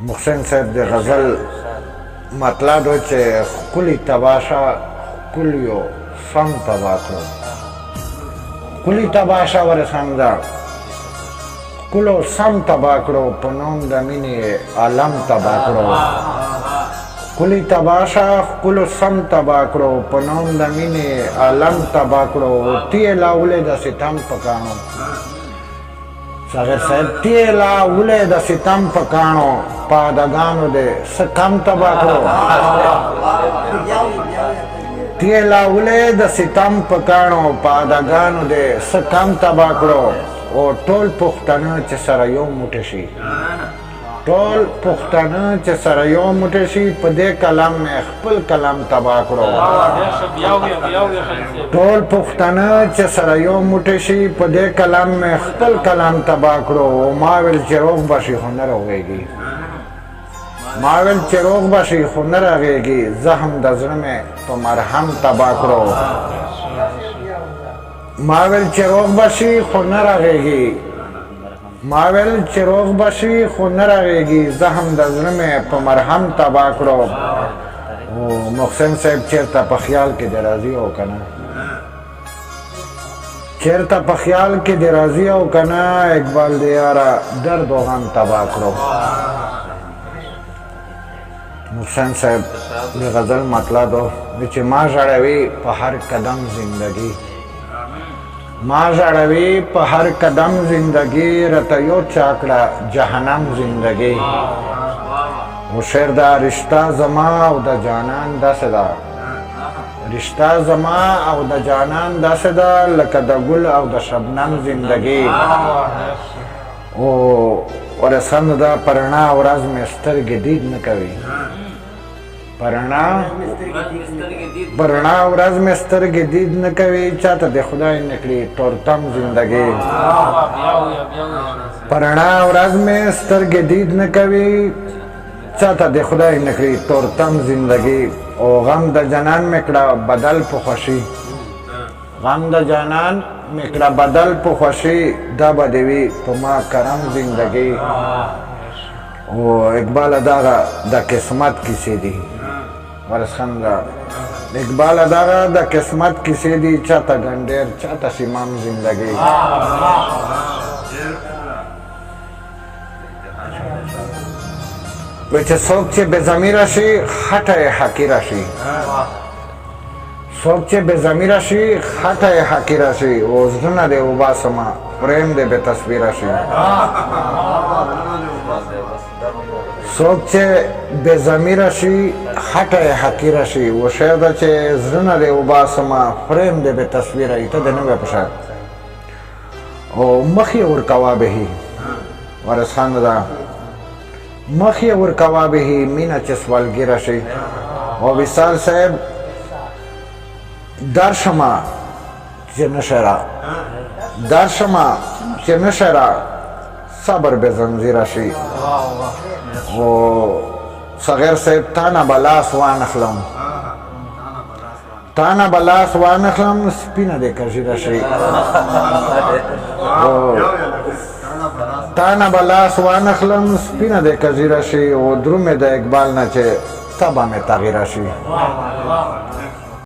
محسن صاحب د غزل مطلب و چې ښکلي تباشه ښکلیو سم تباه کړو ښکلي تباشه ورسنده ښکلو سم تباه کړو په نوم د مینې عالم تباه کړو ښکلي تباشه ښکلو سم تباه کړو په نوم د مینې عالم تباه کړو تیلا ولې د ستم په کاڼو صغیر صاحب تیلا ولې د ستم په کاڼو پادګانو دې څه کم تباه کړو تیلا ولې د ستم په کاڼو پادګانو دې څه کم تباه کړو او ټول پښتانه چې سره یو موټی شي ټول پښتانه چې سره یو موټی شي په دې کلام مې خپل کلام تباه کړو ټول پښتانه چې سره یو موټی شي په دې کلام مې خپل کلام تباه کړو ما ویل چې روغ به شي خو نه رغېږي ما ویل چې روغ به شي خو نه رغېږي زخم د زړه مې په مرهم تباه کړو ما ویل چې روغ به شي خو نه رغېږي ما ویل چې روغ به شي خو نه رغېږي زخم د زړه مې په مرهم تباه کړو او محسن صاحب چېرته په خیال کې دې راځي او که نه چېرته په خیال کې دې راځي او که نه اقبال دې یاره درد و غم تباه کړو محسن صاحب د غزل مطلب و چې ما ژړوي په هر قدم زندگی ما ژړوي په هر قدم زندگی راته یو چا کړه جهنم زندگی و شعر دا رشته زما او د جانان داسې ده رشته زما او د جانان داسې ده لکه د ګل او د شبنم زندگی او ورسند دا پرنا ورځ مې سترګې دید نه کوي پرنا ورځ مې سترګې دید نه کوي چاته د خدای نکړي تورتم زندگی پرنا ورځ مې سترګې دید نه کوي چاته د خدای نکړي تورتم زندگی او غم د جنان مې کړه بدل په خوښي غم د جانان مې کړه بدل په خوښي دا به دې وي په ما کرم زندگی او اقبال دغه د قسمت کیسې دي ورسخنده اقبال دغه د قسمت کیسې دي چاته ګنډیر چاته سیمام زندگی وایي چې څوک چې بې ضمیره شي خټه یې حقیره شي څوک چې بې ضمیره شي خټه یې حقیره شي او زړونه دې وباسمه پریم دې بې تصویره شي څوک چې بې ضمیره شي خټه یې حقیره شي و شعر ده چې زړونه دې وباسمه فریم دې بې تصویره وي ته دې نه وی په شا او مخ یې ورکوه بهي ورسخانده ده مخ یې ورکوه بهي مینه چې سوالګیره شي او وصال صاحب درشمه چې نشه را درشمه چې نشه را صبر به زنځیره شي او صغیر صاحب تانه به لاس وانخلم تانه به لاس وانخلم سپینه دې کژیره شي تانه به لاس وانخلم سپینه دې کژیره شي او درومې د اقبال نه چې طبع مې تغیره شي